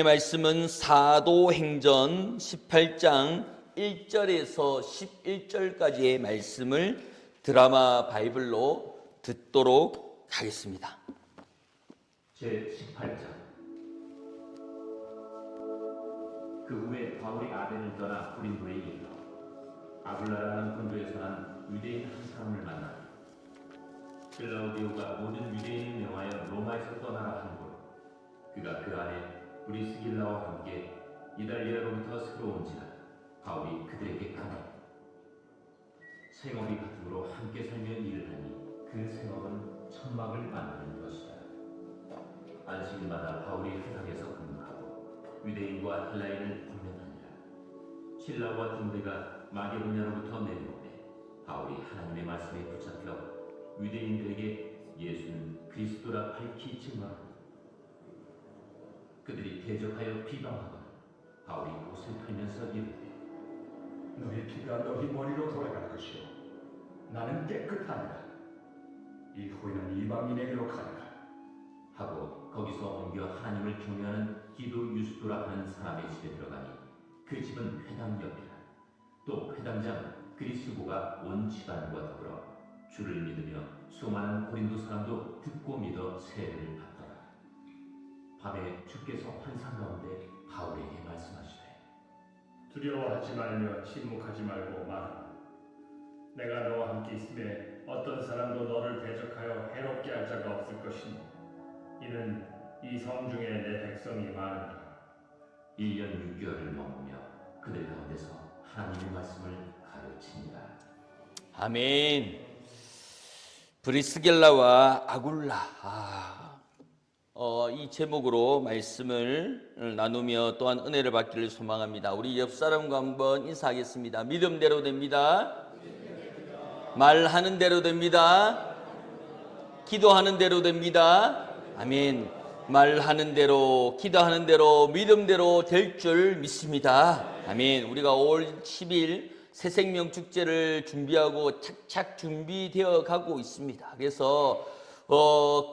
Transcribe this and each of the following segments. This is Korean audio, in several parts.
말씀은 사도행전 18장 1절에서 11절까지의 말씀을 드라마 바이블로 듣도록 하겠습니다. 제18장. 그 후에 바울이 아덴을 떠나 고린도에 이르러 아굴라라는 본도에서 난 유대인 한 사람을 만나니 클라우디오가 모든 유대인을 명하여 로마에서 떠나라 하는고로 그가 그 안에 브리스길라와 함께 이달리아로부터 새로 온지라 바울이 그들에게 가니 생업이 같음으로 함께 살며 일을 하니 그 생업은 천막을 만드는 것이다. 안식일마다 바울이 회당에서 근무하고 유대인과 헬라인을 권면하니라. 실라와 디모데가 마게도냐로부터 내려오매 바울이 하나님의 말씀에 붙잡혀 유대인들에게 예수는 그리스도라 밝히 증언하니 그들이 대적하여 비방하거나 바울이 옷을 털면서 이르되 너희 피가 너희 머리로 돌아갈 것이요 나는 깨끗하니라. 이후에는 이방인에게로 가라 하고 거기서 옮겨 하나님을 경외하는 기도 유스도라 하는 사람의 집에 들어가니 그 집은 회당 옆이라. 또 회당장 그리스고가 온 집안과 더불어 주를 믿으며 수많은 고린도 사람도 듣고 믿어 세례를 받더라. 밤에 주께서 환상 가운데 바울에게 말씀하시되 두려워하지 말며 침묵하지 말고 말하라. 내가 너와 함께 있음에 어떤 사람도 너를 대적하여 해롭게 할 자가 없을 것이니 이는 이 성 중에 내 백성이 많으니라. 1년 6개월을 머무며 그들 가운데서 하나님의 말씀을 가르치니라. 아멘. 브리스길라와 아굴라, 이 제목으로 말씀을 나누며 또한 은혜를 받기를 소망합니다. 우리 옆 사람과 한번 인사하겠습니다. 믿음대로 됩니다. 말하는 대로 됩니다. 기도하는 대로 됩니다. 아멘. 말하는 대로, 기도하는 대로, 믿음대로 될 줄 믿습니다. 아멘. 우리가 5월 10일 새생명 축제를 준비하고 착착 준비되어 가고 있습니다. 그래서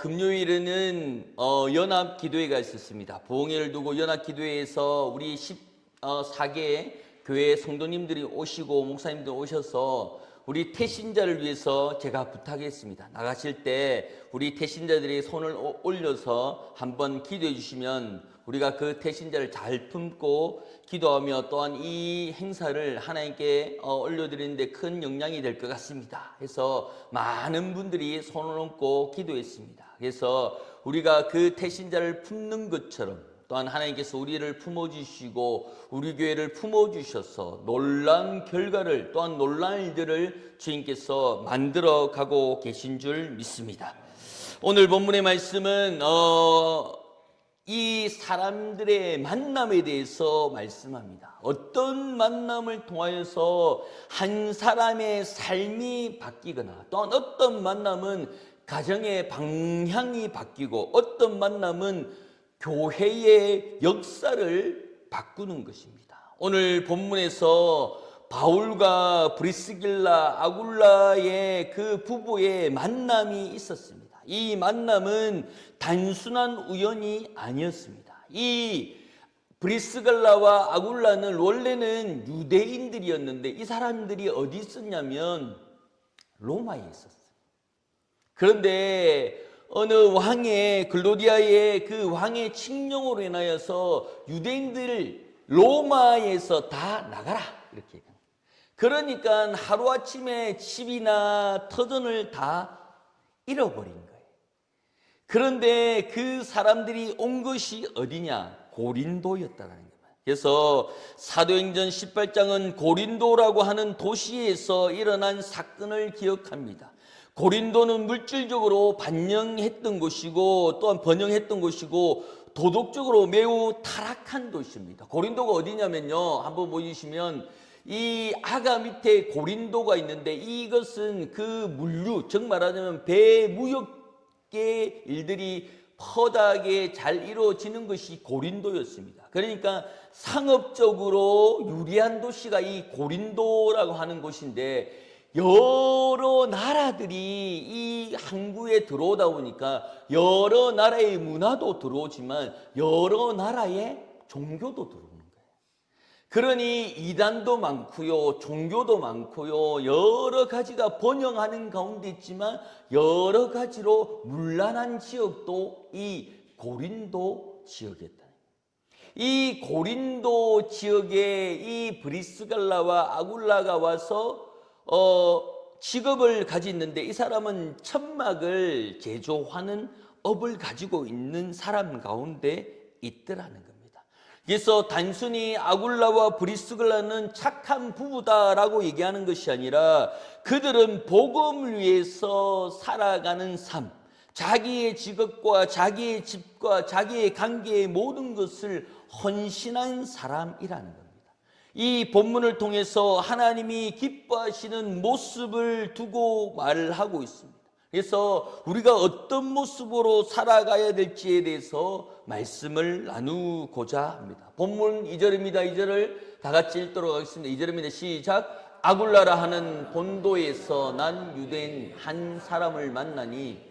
금요일에는 연합 기도회가 있었습니다. 부흥회를 두고 연합 기도회에서 우리 14개 교회 성도님들이 오시고 목사님들 오셔서 우리 태신자를 위해서 제가 부탁했습니다. 나가실 때 우리 태신자들이 손을 올려서 한번 기도해 주시면 우리가 그 태신자를 잘 품고 기도하며 또한 이 행사를 하나님께 올려드리는데 큰 영향이 될 것 같습니다. 그래서 많은 분들이 손을 얹고 기도했습니다. 그래서 우리가 그 태신자를 품는 것처럼 또한 하나님께서 우리를 품어주시고 우리 교회를 품어주셔서 놀라운 결과를 또한 놀라운 일들을 주님께서 만들어가고 계신 줄 믿습니다. 오늘 본문의 말씀은 이 사람들의 만남에 대해서 말씀합니다. 어떤 만남을 통하여서 한 사람의 삶이 바뀌거나 또한 어떤 만남은 가정의 방향이 바뀌고 어떤 만남은 교회의 역사를 바꾸는 것입니다. 오늘 본문에서 바울과 브리스길라, 아굴라의 그 부부의 만남이 있었습니다. 이 만남은 단순한 우연이 아니었습니다. 이 브리스길라와 아굴라는 원래는 유대인들이었는데 이 사람들이 어디 있었냐면 로마에 있었어요. 그런데 어느 왕의 글로디아의 그 왕의 칙령으로 인하여서 유대인들을 로마에서 다 나가라 이렇게. 그러니까 하루아침에 집이나 터전을 다 잃어버린 거예요. 그런데 그 사람들이 온 것이 어디냐? 고린도였다는 거예요. 그래서 사도행전 18장은 고린도라고 하는 도시에서 일어난 사건을 기억합니다. 고린도는 물질적으로 반영했던 곳이고 또한 번영했던 곳이고 도덕적으로 매우 타락한 도시입니다. 고린도가 어디냐면요, 한번 보시면 이 아가 밑에 고린도가 있는데 이것은 그 물류, 즉 말하자면 배무역의 일들이 퍼다하게 잘 이루어지는 것이 고린도였습니다. 그러니까 상업적으로 유리한 도시가 이 고린도라고 하는 곳인데 여러 나라들이 이 항구에 들어오다 보니까 여러 나라의 문화도 들어오지만 여러 나라의 종교도 들어오는 거예요. 그러니 이단도 많고요, 종교도 많고요, 여러 가지가 번영하는 가운데 있지만 여러 가지로 문란한 지역도 이 고린도 지역이었다. 이 고린도 지역에 이 브리스갈라와 아굴라가 와서 직업을 가지는데, 이 사람은 천막을 제조하는 업을 가지고 있는 사람 가운데 있더라는 겁니다. 그래서 단순히 아굴라와 브리스갈라는 착한 부부다라고 얘기하는 것이 아니라 그들은 복음을 위해서 살아가는 삶, 자기의 직업과 자기의 집과 자기의 관계의 모든 것을 헌신한 사람이라는 겁니다. 이 본문을 통해서 하나님이 기뻐하시는 모습을 두고 말하고 있습니다. 그래서 우리가 어떤 모습으로 살아가야 될지에 대해서 말씀을 나누고자 합니다. 본문 2절입니다. 2절을 다 같이 읽도록 하겠습니다. 2절입니다. 시작. 아굴라라 하는 본도에서 난 유대인 한 사람을 만나니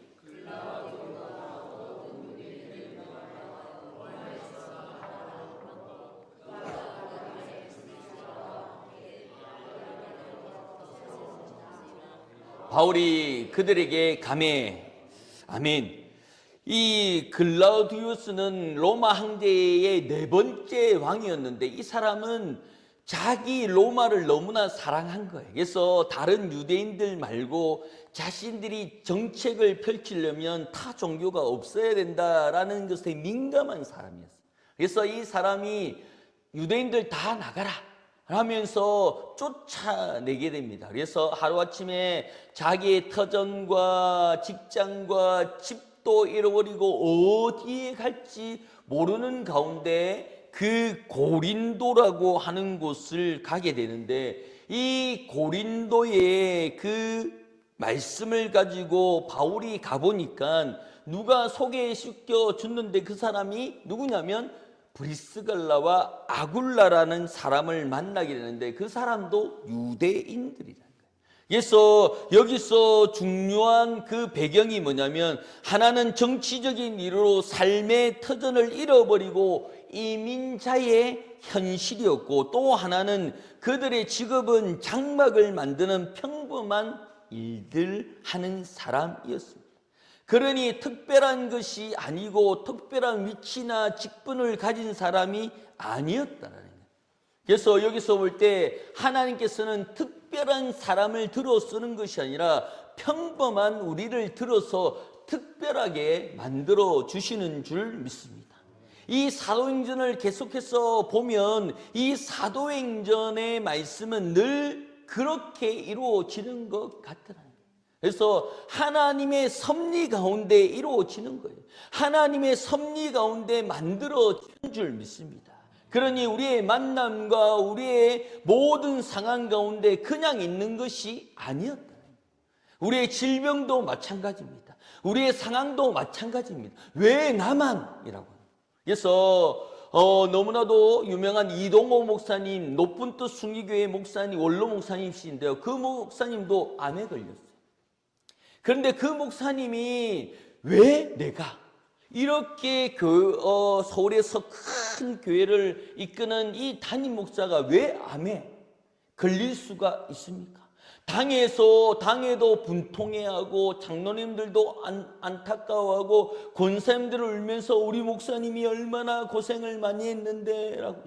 바울이 그들에게 감해. 아멘. 이 글라우디우스는 로마 황제의 4번째 왕이었는데 이 사람은 자기 로마를 너무나 사랑한 거예요. 그래서 다른 유대인들 말고 자신들이 정책을 펼치려면 타 종교가 없어야 된다라는 것에 민감한 사람이었어요. 그래서 이 사람이 유대인들 다 나가라 하면서 쫓아내게 됩니다. 그래서 하루아침에 자기의 터전과 직장과 집도 잃어버리고 어디에 갈지 모르는 가운데 그 고린도라고 하는 곳을 가게 되는데, 이 고린도에 그 말씀을 가지고 바울이 가보니까 누가 소개시켜 줬는데 그 사람이 누구냐면 브리스갈라와 아굴라라는 사람을 만나게 되는데 그 사람도 유대인들이라는 거예요. 그래서 여기서 중요한 그 배경이 뭐냐면, 하나는 정치적인 이유로 삶의 터전을 잃어버리고 이민자의 현실이었고, 또 하나는 그들의 직업은 장막을 만드는 평범한 일들 하는 사람이었습니다. 그러니 특별한 것이 아니고 특별한 위치나 직분을 가진 사람이 아니었다는 거예요. 그래서 여기서 볼 때 하나님께서는 특별한 사람을 들어 쓰는 것이 아니라 평범한 우리를 들어서 특별하게 만들어 주시는 줄 믿습니다. 이 사도행전을 계속해서 보면 이 사도행전의 말씀은 늘 그렇게 이루어지는 것 같더라고요. 그래서 하나님의 섭리 가운데 이루어지는 거예요. 하나님의 섭리 가운데 만들어지는 줄 믿습니다. 그러니 우리의 만남과 우리의 모든 상황 가운데 그냥 있는 것이 아니었다. 우리의 질병도 마찬가지입니다. 우리의 상황도 마찬가지입니다. 왜 나만? 이라고. 그래서 너무나도 유명한 이동호 목사님, 높은 뜻 순리교회 목사님, 원로 목사님이신데요. 그 목사님도 암에 걸렸어요. 그런데 그 목사님이 왜 내가 이렇게 서울에서 큰 교회를 이끄는 이 담임 목사가 왜 암에 걸릴 수가 있습니까? 당에도 분통해하고 장로님들도 안타까워하고 권사님들을 울면서 우리 목사님이 얼마나 고생을 많이 했는데 라고.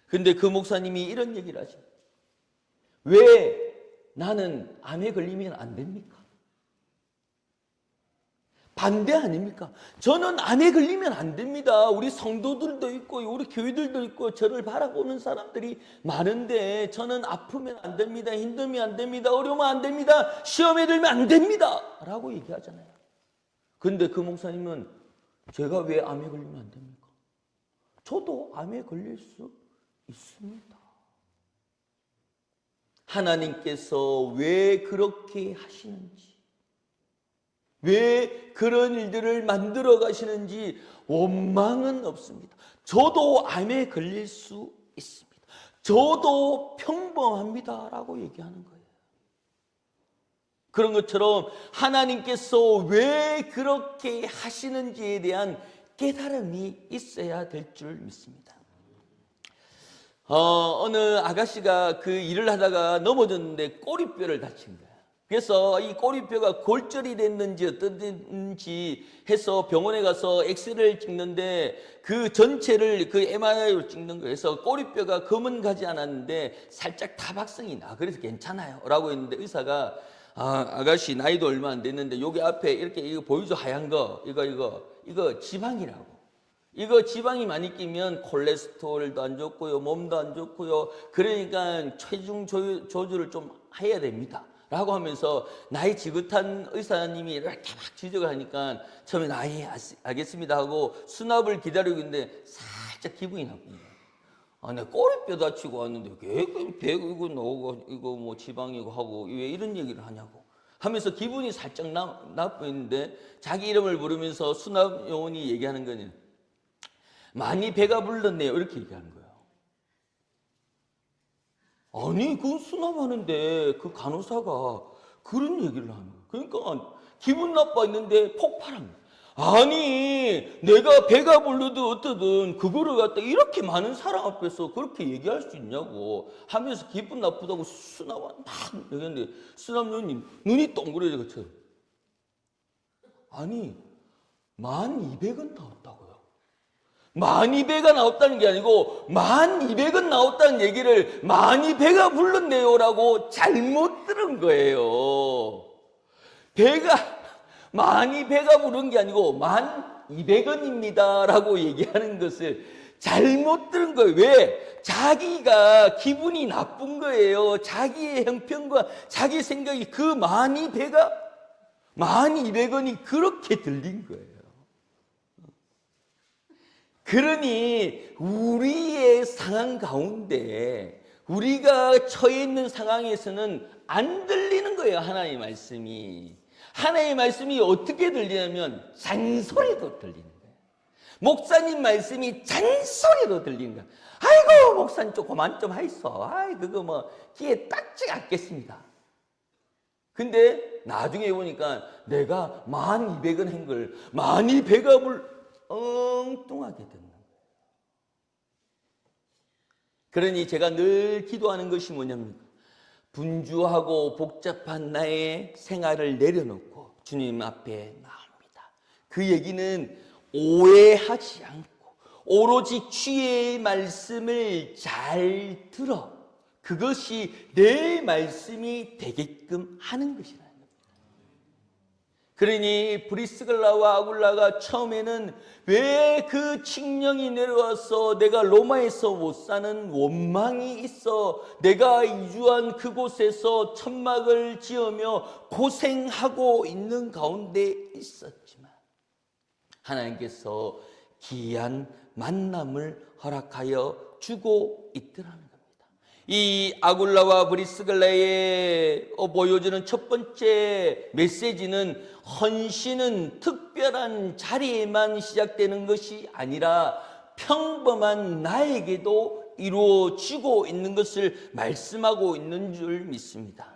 근데 그 목사님이 이런 얘기를 하죠. 왜 나는 암에 걸리면 안 됩니까? 반대 아닙니까? 저는 암에 걸리면 안 됩니다. 우리 성도들도 있고 우리 교회들도 있고 저를 바라보는 사람들이 많은데 저는 아프면 안 됩니다. 힘들면 안 됩니다. 어려우면 안 됩니다. 시험에 들면 안 됩니다. 라고 얘기하잖아요. 근데 그 목사님은 제가 왜 암에 걸리면 안 됩니까? 저도 암에 걸릴 수 있습니다. 하나님께서 왜 그렇게 하시는지, 왜 그런 일들을 만들어 가시는지 원망은 없습니다. 저도 암에 걸릴 수 있습니다. 저도 평범합니다. 라고 얘기하는 거예요. 그런 것처럼 하나님께서 왜 그렇게 하시는지에 대한 깨달음이 있어야 될 줄 믿습니다. 어느 아가씨가 그 일을 하다가 넘어졌는데 꼬리뼈를 다친 거야. 그래서 이 꼬리뼈가 골절이 됐는지 어떤지 해서 병원에 가서 엑스레이를 찍는데 그 전체를 그 MRI로 찍는 거예요. 그래서 꼬리뼈가 검은 가지 않았는데 살짝 타박성이 나. 그래서 괜찮아요 라고 했는데 의사가 아가씨 나이도 얼마 안 됐는데 여기 앞에 이렇게 이거 보이죠? 하얀 거 이거 지방이라고. 이거 지방이 많이 끼면 콜레스테롤도 안 좋고요, 몸도 안 좋고요. 그러니까 체중 조절을 좀 해야 됩니다. 라고 하면서 나이 지긋한 의사님이 이렇게 막 지적을 하니까 처음에 알겠습니다 하고 수납을 기다리고 있는데 살짝 기분이 나쁜 거예요. 내가 꼬리뼈 다치고 왔는데 왜 이거 나오고 이거 뭐 지방이고 하고 왜 이런 얘기를 하냐고 하면서 기분이 살짝 나쁘는데 자기 이름을 부르면서 수납 요원이 얘기하는 거는 많이 배가 불렀네요. 이렇게 얘기하는 거예요. 아니, 그 수납하는데 그 간호사가 그런 얘기를 하는 거예요. 그러니까 기분 나빠했는데 폭발한 거예요. 아니, 내가 배가 불르든 어떠든 그거를 갖다 이렇게 많은 사람 앞에서 그렇게 얘기할 수 있냐고 하면서 기분 나쁘다고 수납을 막 얘기했는데 수납요원님 눈이 동그래져서 아니, 1200원 나왔다고요. 1200가 나왔다는 게 아니고 1200원 나왔다는 얘기를 많이 배가 불렀네요라고 잘못 들은 거예요. 많이 배가 부른 게 아니고 1200원입니다 라고 얘기하는 것을 잘못 들은 거예요. 왜? 자기가 기분이 나쁜 거예요. 자기의 형편과 자기 생각이 그 1200원이 그렇게 들린 거예요. 그러니 우리의 상황 가운데 우리가 처해 있는 상황에서는 안 들리는 거예요. 하나님의 말씀이. 하나님의 말씀이 어떻게 들리냐면 잔소리도 들리는 거예요. 목사님 말씀이 잔소리도 들리는 거예요. 아이고 목사님 좀 그만 좀 하이소. 그거 뭐 귀에 딱지 않겠습니다. 근데 나중에 보니까 내가 1200원 한 걸 많이 배가 엉뚱하게 듣는 거예요. 그러니 제가 늘 기도하는 것이 뭐냐면 분주하고 복잡한 나의 생활을 내려놓고 주님 앞에 나옵니다. 그 얘기는 오해하지 않고 오로지 주의 말씀을 잘 들어 그것이 내 말씀이 되게끔 하는 것이라는 겁니다. 그러니 브리스글라와 아굴라가 처음에는 왜 그 칙령이 내려와서 내가 로마에서 못 사는 원망이 있어 내가 이주한 그곳에서 천막을 지으며 고생하고 있는 가운데 있었지만 하나님께서 귀한 만남을 허락하여 주고 있더라는 겁니다. 이 아굴라와 브리스글라에 보여주는 첫 번째 메시지는 헌신은 특별한 자리에만 시작되는 것이 아니라 평범한 나에게도 이루어지고 있는 것을 말씀하고 있는 줄 믿습니다.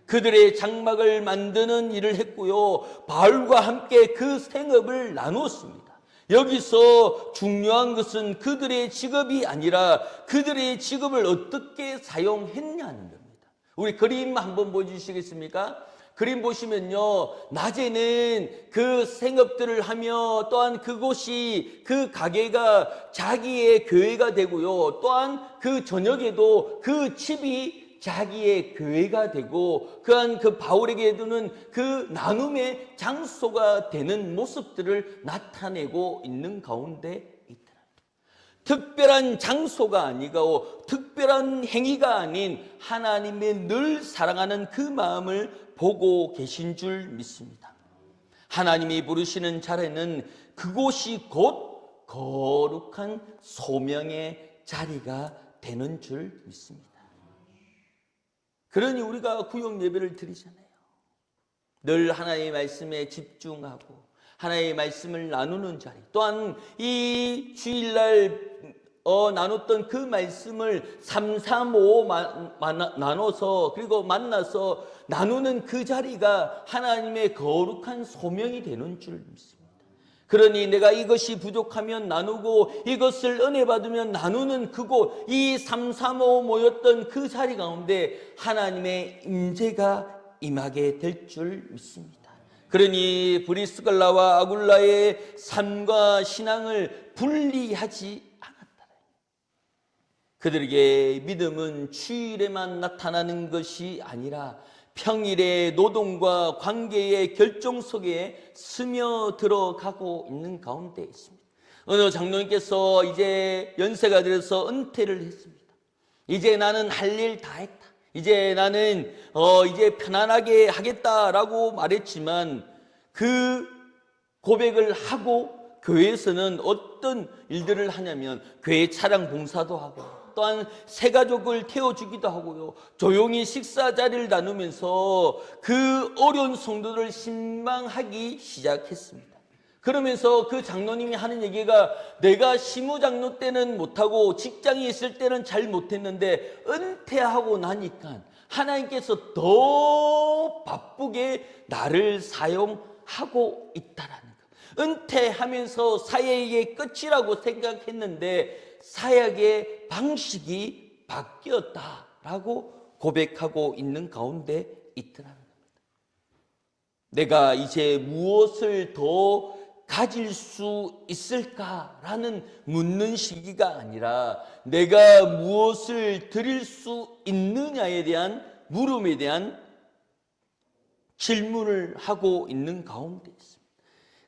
그들의 장막을 만드는 일을 했고요. 바울과 함께 그 생업을 나누었습니다. 여기서 중요한 것은 그들의 직업이 아니라 그들의 직업을 어떻게 사용했냐는 겁니다. 우리 그림 한번 보여주시겠습니까? 그림 보시면요. 낮에는 그 생업들을 하며 또한 그곳이 그 가게가 자기의 교회가 되고요. 또한 그 저녁에도 그 집이 자기의 교회가 되고 그한 그 바울에게도는 그 나눔의 장소가 되는 모습들을 나타내고 있는 가운데 있더라. 특별한 장소가 아니고 특별한 행위가 아닌 하나님의 늘 사랑하는 그 마음을 보고 계신 줄 믿습니다. 하나님이 부르시는 자리는 그곳이 곧 거룩한 소명의 자리가 되는 줄 믿습니다. 그러니 우리가 구역 예배를 드리잖아요. 늘 하나님의 말씀에 집중하고 하나님의 말씀을 나누는 자리, 또한 이 주일날 나눴던 그 말씀을 3, 3, 5 나눠서 그리고 만나서 나누는 그 자리가 하나님의 거룩한 소명이 되는 줄 믿습니다. 그러니 내가 이것이 부족하면 나누고 이것을 은혜 받으면 나누는 그곳, 이 335 모였던 그 자리 가운데 하나님의 임재가 임하게 될 줄 믿습니다. 그러니 브리스갈라와 아굴라의 삶과 신앙을 분리하지 않았다. 그들에게 믿음은 주일에만 나타나는 것이 아니라 평일의 노동과 관계의 결정 속에 스며들어가고 있는 가운데 있습니다. 어느 장로님께서 이제 연세가 들어서 은퇴를 했습니다. 이제 나는 할 일 다 했다. 이제 나는 이제 편안하게 하겠다라고 말했지만 그 고백을 하고 교회에서는 어떤 일들을 하냐면 교회 차량 봉사도 하고 또한 새 가족을 태워주기도 하고요. 조용히 식사 자리를 나누면서 그 어려운 성도를 신방하기 시작했습니다. 그러면서 그 장로님이 하는 얘기가 내가 시무장로 때는 못하고 직장에 있을 때는 잘 못했는데 은퇴하고 나니까 하나님께서 더 바쁘게 나를 사용하고 있다라는 것. 은퇴하면서 사역의 끝이라고 생각했는데 사역의 방식이 바뀌었다라고 고백하고 있는 가운데 있더라는 겁니다. 내가 이제 무엇을 더 가질 수 있을까라는 묻는 시기가 아니라 내가 무엇을 드릴 수 있느냐에 대한 물음에 대한 질문을 하고 있는 가운데 있습니다.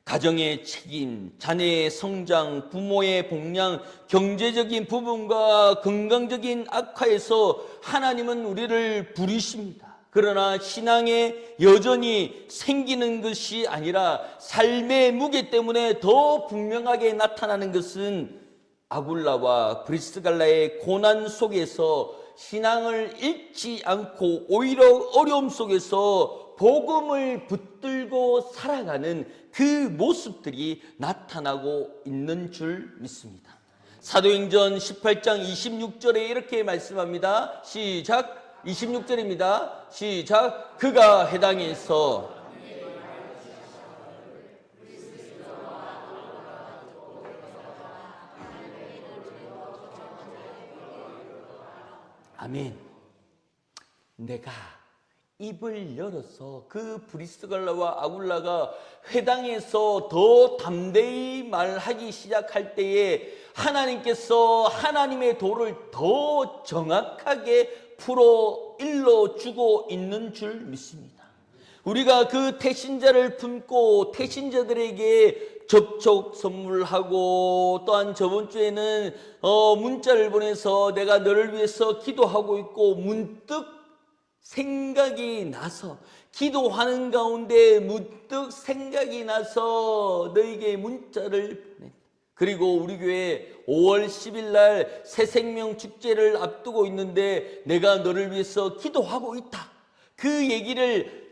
가정의 책임, 자녀의 성장, 부모의 복양, 경제적인 부분과 건강적인 악화에서 하나님은 우리를 부르십니다. 그러나 신앙에 여전히 생기는 것이 아니라 삶의 무게 때문에 더 분명하게 나타나는 것은 아굴라와 브리스갈라의 고난 속에서 신앙을 잃지 않고 오히려 어려움 속에서 복음을 붙들고 살아가는 그 모습들이 나타나고 있는 줄 믿습니다. 사도행전 18장 26절에 이렇게 말씀합니다. 시작. 26절입니다. 시작. 그가 회당에서 아멘. 내가 입을 열어서 그 브리스갈라와 아굴라가 회당에서 더 담대히 말하기 시작할 때에 하나님께서 하나님의 도를 더 정확하게 풀어 일러주고 있는 줄 믿습니다. 우리가 그 태신자를 품고 태신자들에게 접촉 선물하고 또한 저번 주에는 문자를 보내서 내가 너를 위해서 기도하고 있고 문득 생각이 나서 기도하는 가운데 문득 생각이 나서 너에게 문자를 보냈다. 그리고 우리 교회 5월 10일 날 새생명 축제를 앞두고 있는데 내가 너를 위해서 기도하고 있다. 그 얘기를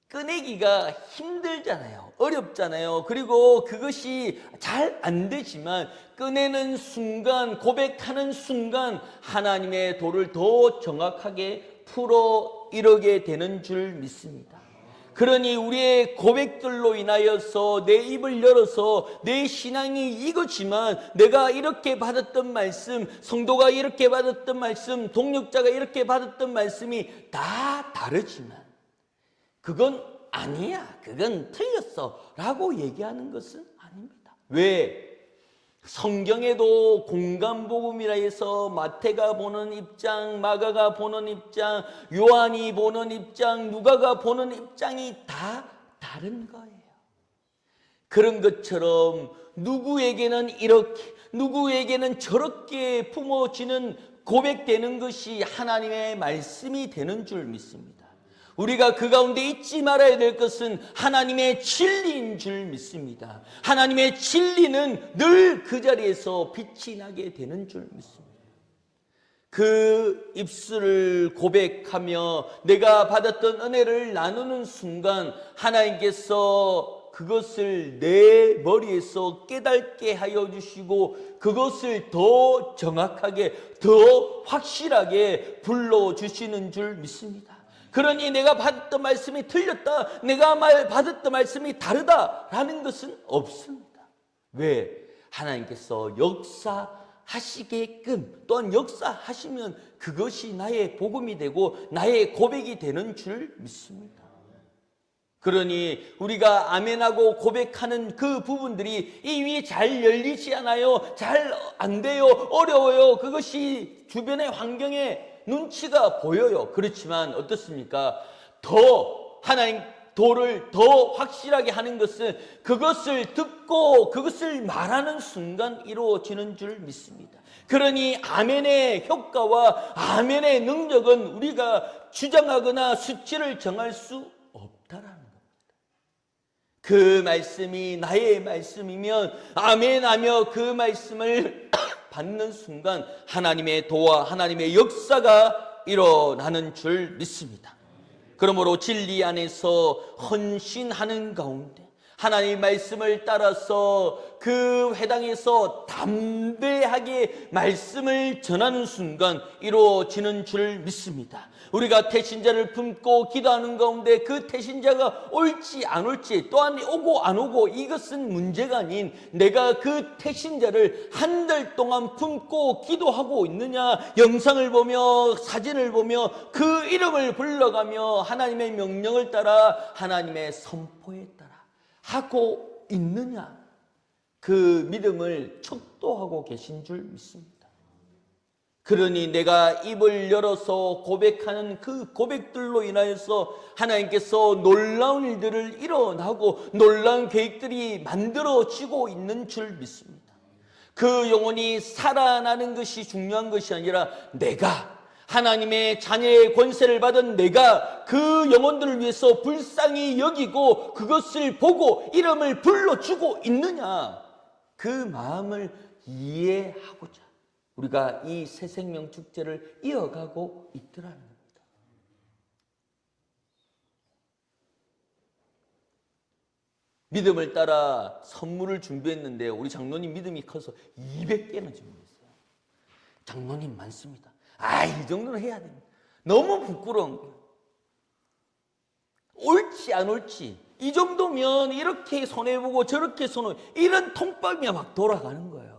꺼내기가 힘들잖아요. 어렵잖아요. 그리고 그것이 잘 안 되지만 꺼내는 순간, 고백하는 순간 하나님의 도를 더 정확하게 풀어 이루게 되는 줄 믿습니다. 그러니 우리의 고백들로 인하여서 내 입을 열어서 내 신앙이 이거지만 내가 이렇게 받았던 말씀, 성도가 이렇게 받았던 말씀, 동역자가 이렇게 받았던 말씀이 다 다르지만 그건 아니야, 그건 틀렸어 라고 얘기하는 것은 아닙니다. 왜? 성경에도 공간복음이라 해서 마태가 보는 입장, 마가가 보는 입장, 요한이 보는 입장, 누가가 보는 입장이 다 다른 거예요. 그런 것처럼 누구에게는 이렇게, 누구에게는 저렇게 품어지는 고백되는 것이 하나님의 말씀이 되는 줄 믿습니다. 우리가 그 가운데 잊지 말아야 될 것은 하나님의 진리인 줄 믿습니다. 하나님의 진리는 늘 그 자리에서 빛이 나게 되는 줄 믿습니다. 그 입술을 고백하며 내가 받았던 은혜를 나누는 순간 하나님께서 그것을 내 머리에서 깨닫게 하여 주시고 그것을 더 정확하게, 더 확실하게 불러주시는 줄 믿습니다. 그러니 내가 받았던 말씀이 틀렸다, 내가 받았던 말씀이 다르다라는 것은 없습니다. 왜? 하나님께서 역사하시게끔, 또한 역사하시면 그것이 나의 복음이 되고 나의 고백이 되는 줄 믿습니다. 그러니 우리가 아멘하고 고백하는 그 부분들이 입이 잘 열리지 않아요. 잘 안 돼요. 어려워요. 그것이 주변의 환경에 눈치가 보여요. 그렇지만 어떻습니까? 더 하나님 도를 더 확실하게 하는 것은 그것을 듣고 그것을 말하는 순간 이루어지는 줄 믿습니다. 그러니 아멘의 효과와 아멘의 능력은 우리가 주장하거나 수치를 정할 수 없다라는 겁니다. 그 말씀이 나의 말씀이면 아멘하며 그 말씀을 받는 순간 하나님의 도와 하나님의 역사가 일어나는 줄 믿습니다. 그러므로 진리 안에서 헌신하는 가운데 하나님의 말씀을 따라서 그 회당에서 담대하게 말씀을 전하는 순간 이루어지는 줄 믿습니다. 우리가 태신자를 품고 기도하는 가운데 그 태신자가 올지 안 올지 또한 오고 안 오고 이것은 문제가 아닌 내가 그 태신자를 한 달 동안 품고 기도하고 있느냐, 영상을 보며 사진을 보며 그 이름을 불러가며 하나님의 명령을 따라 하나님의 선포에 따라 하고 있느냐, 그 믿음을 척도하고 계신 줄 믿습니다. 그러니 내가 입을 열어서 고백하는 그 고백들로 인하여서 하나님께서 놀라운 일들을 일어나고 놀라운 계획들이 만들어지고 있는 줄 믿습니다. 그 영혼이 살아나는 것이 중요한 것이 아니라 내가 하나님의 자녀의 권세를 받은 내가 그 영혼들을 위해서 불쌍히 여기고 그것을 보고 이름을 불러주고 있느냐, 그 마음을 이해하고자 우리가 이 새생명 축제를 이어가고 있더라는 겁니다. 믿음을 따라 선물을 준비했는데 우리 장로님 믿음이 커서 200개나 준비했어요. 장로님 많습니다. 이 정도는 해야 됩니다. 너무 부끄러운 거예요. 옳지 안 옳지 이 정도면 이렇게 손해보고 저렇게 손해보고 이런 통밥이 막 돌아가는 거예요.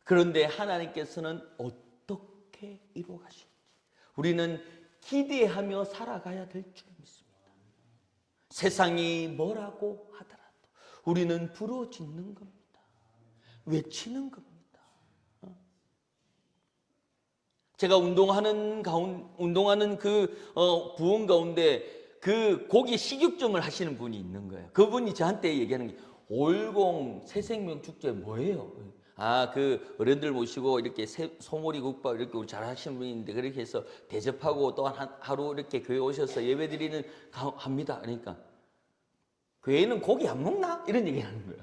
그런데 하나님께서는 어떻게 이루어가실지 우리는 기대하며 살아가야 될 줄 믿습니다. 세상이 뭐라고 하더라도 우리는 부르짖는 겁니다. 외치는 겁니다. 제가 운동하는 그 부원 가운데 그 고기 식육점을 하시는 분이 있는 거예요. 그분이 저한테 얘기하는 게 5.10 새생명 축제 뭐예요? 그 어른들 모시고 이렇게 소머리 국밥 이렇게 우리 잘 하시는 분인데 그렇게 해서 대접하고 또 하루 이렇게 교회 오셔서 예배 드리는 합니다. 그러니까 교회는 고기 안 먹나? 이런 얘기 하는 거예요.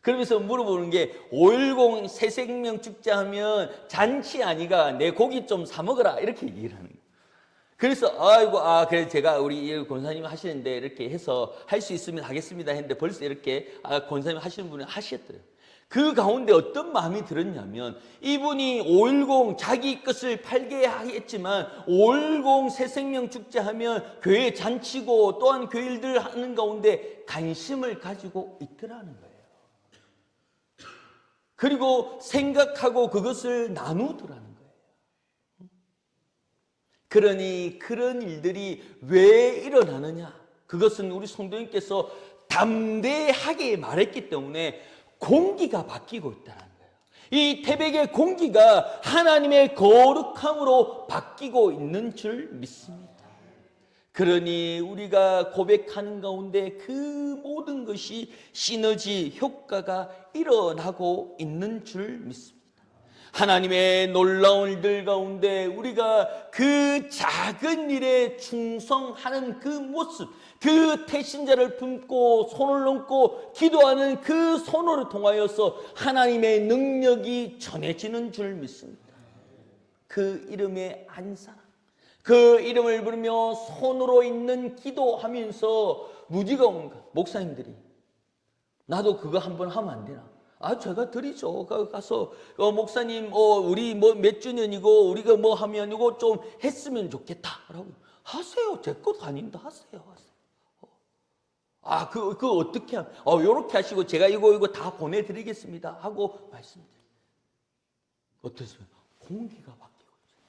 그러면서 물어보는 게 5.10 새생명 축제 하면 잔치 아니가 내 고기 좀 사 먹어라 이렇게 얘기를 하는 거예요. 그래서 그래 제가 우리 권사님 하시는데 이렇게 해서 할 수 있으면 하겠습니다 했는데 벌써 이렇게 권사님 하시는 분이 하셨더래요. 그 가운데 어떤 마음이 들었냐면 이분이 5.10 자기 것을 팔게 했지만 5.10 새생명 축제 하면 교회 잔치고 또한 교회 일들 하는 가운데 관심을 가지고 있더라는 거예요. 그리고 생각하고 그것을 나누더라는 거예요. 그러니 그런 일들이 왜 일어나느냐? 그것은 우리 성도님께서 담대하게 말했기 때문에 공기가 바뀌고 있다는 거예요. 이 태백의 공기가 하나님의 거룩함으로 바뀌고 있는 줄 믿습니다. 그러니 우리가 고백하는 가운데 그 모든 것이 시너지 효과가 일어나고 있는 줄 믿습니다. 하나님의 놀라운 일들 가운데 우리가 그 작은 일에 충성하는 그 모습, 그 태신자를 품고 손을 얹고 기도하는 그 손으로 통하여서 하나님의 능력이 전해지는 줄 믿습니다. 그 이름의 한 사람, 그 이름을 부르며 손으로 있는 기도하면서 무지가 온가 목사님들이 나도 그거 한번 하면 안 되나? 제가 드리죠. 가서 목사님 우리 몇 주년이고 우리가 뭐 하면 이거 좀 했으면 좋겠다라고 하세요. 제 것도 아닌데 하세요. 그 어떻게 하면, 요렇게 하시고 제가 이거 다 보내드리겠습니다. 하고 말씀드려요. 어떠세요? 공기가 바뀌고 있어요.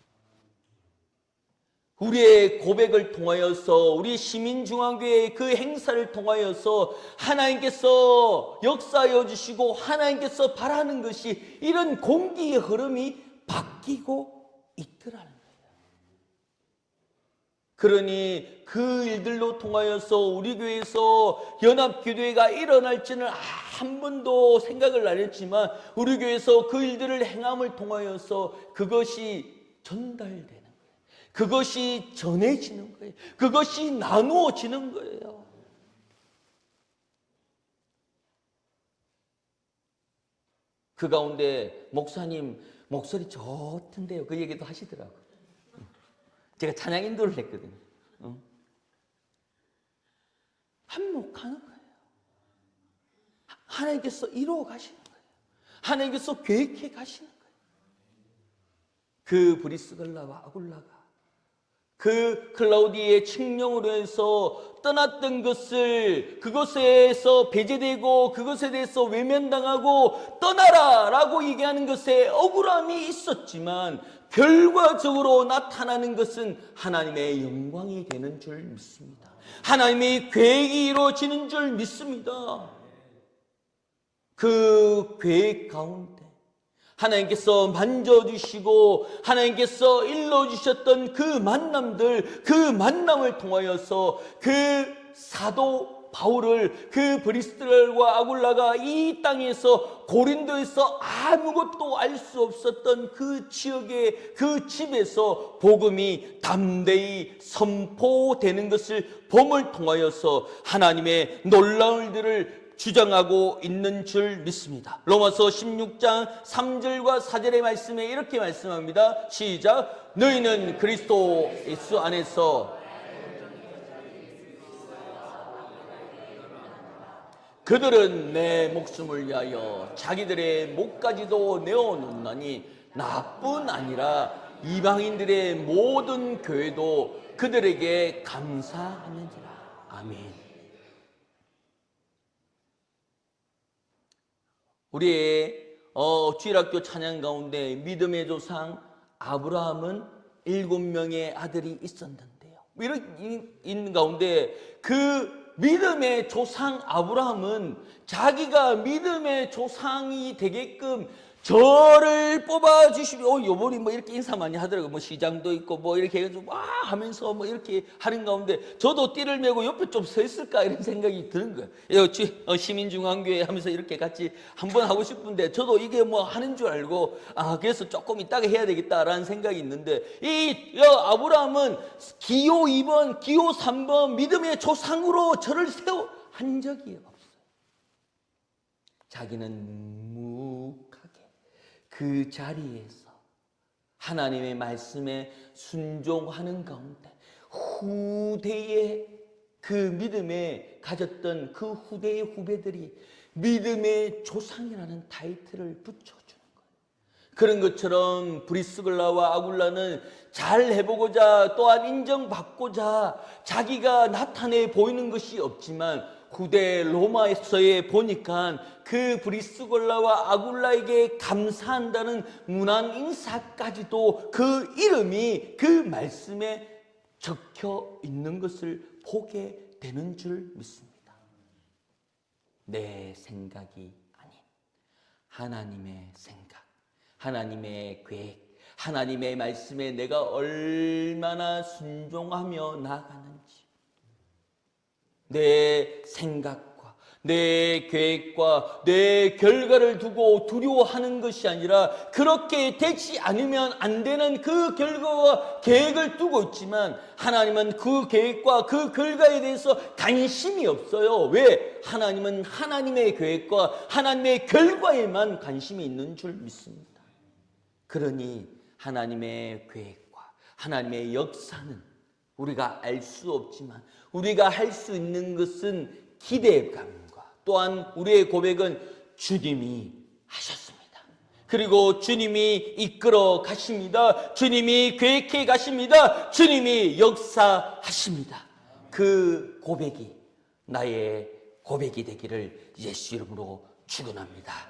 우리의 고백을 통하여서, 우리 시민중앙교회의 그 행사를 통하여서 하나님께서 역사하여 주시고 하나님께서 바라는 것이 이런 공기의 흐름이 바뀌고 있더라는 거예요. 그러니 그 일들로 통하여서 우리 교회에서 연합기도회가 일어날지는 한 번도 생각을 안 했지만 우리 교회에서 그 일들을 행함을 통하여서 그것이 전달되는 거예요. 그것이 전해지는 거예요. 그것이 나누어지는 거예요. 그 가운데 목사님 목소리 좋던데요. 그 얘기도 하시더라고요. 제가 찬양 인도를 했거든요. 한몫하는 거예요. 하나님께서 이루어 가시는 거예요. 하나님께서 계획해 가시는 거예요. 그 브리스글라와 아굴라가 그 클라우디의 칙령으로 해서 떠났던 것을, 그것에서 배제되고 그것에 대해서 외면당하고 떠나라 라고 얘기하는 것에 억울함이 있었지만 결과적으로 나타나는 것은 하나님의 영광이 되는 줄 믿습니다. 하나님의 계획이 이루어지는 줄 믿습니다. 그 계획 가운데 하나님께서 만져주시고 하나님께서 일러주셨던 그 만남들, 그 만남을 통하여서 그 사도 바울을, 그 브리스들과 아굴라가 이 땅에서 고린도에서 아무것도 알 수 없었던 그 지역의 그 집에서 복음이 담대히 선포되는 것을 봄을 통하여서 하나님의 놀라운 일들을 주장하고 있는 줄 믿습니다. 로마서 16장 3절과 4절의 말씀에 이렇게 말씀합니다. 시작. 너희는 그리스도 예수 안에서 그들은 내 목숨을 위하여 자기들의 목까지도 내어놓나니 나뿐 아니라 이방인들의 모든 교회도 그들에게 감사하는지라. 아멘. 우리의 주일학교 찬양 가운데 믿음의 조상 아브라함은 7명의 아들이 있었는데요. 이런 있는 가운데 그 믿음의 조상 아브라함은 자기가 믿음의 조상이 되게끔 저를 뽑아주시면, 요번에 뭐 이렇게 인사 많이 하더라고요. 뭐 시장도 있고 뭐 이렇게 해가지고 와 하면서 뭐 이렇게 하는 가운데 저도 띠를 메고 옆에 좀 서 있을까 이런 생각이 드는 거예요. 시민중앙교회 하면서 이렇게 같이 한번 하고 싶은데 저도 이게 뭐 하는 줄 알고 그래서 조금 이따가 해야 되겠다라는 생각이 있는데 이 아브라함은 기호 2번, 기호 3번 믿음의 조상으로 저를 세워 한 적이 없어요. 자기는 그 자리에서 하나님의 말씀에 순종하는 가운데 후대의 그 믿음에 가졌던 그 후대의 후배들이 믿음의 조상이라는 타이틀을 붙여주는 거예요. 그런 것처럼 브리스글라와 아굴라는 잘 해보고자 또한 인정받고자 자기가 나타내 보이는 것이 없지만 후대 로마에서의 보니까 그 브리스골라와 아굴라에게 감사한다는 문안 인사까지도 그 이름이 그 말씀에 적혀 있는 것을 보게 되는 줄 믿습니다. 내 생각이 아닌 하나님의 생각, 하나님의 계획, 하나님의 말씀에 내가 얼마나 순종하며 나아가는지, 내 생각과 내 계획과 내 결과를 두고 두려워하는 것이 아니라 그렇게 되지 않으면 안 되는 그 결과와 계획을 두고 있지만 하나님은 그 계획과 그 결과에 대해서 관심이 없어요. 왜? 하나님은 하나님의 계획과 하나님의 결과에만 관심이 있는 줄 믿습니다. 그러니 하나님의 계획과 하나님의 역사는 우리가 알 수 없지만 우리가 할 수 있는 것은 기대감과 또한 우리의 고백은 주님이 하셨습니다. 그리고 주님이 이끌어 가십니다. 주님이 계획해 가십니다. 주님이 역사하십니다. 그 고백이 나의 고백이 되기를 예수 이름으로 축원합니다.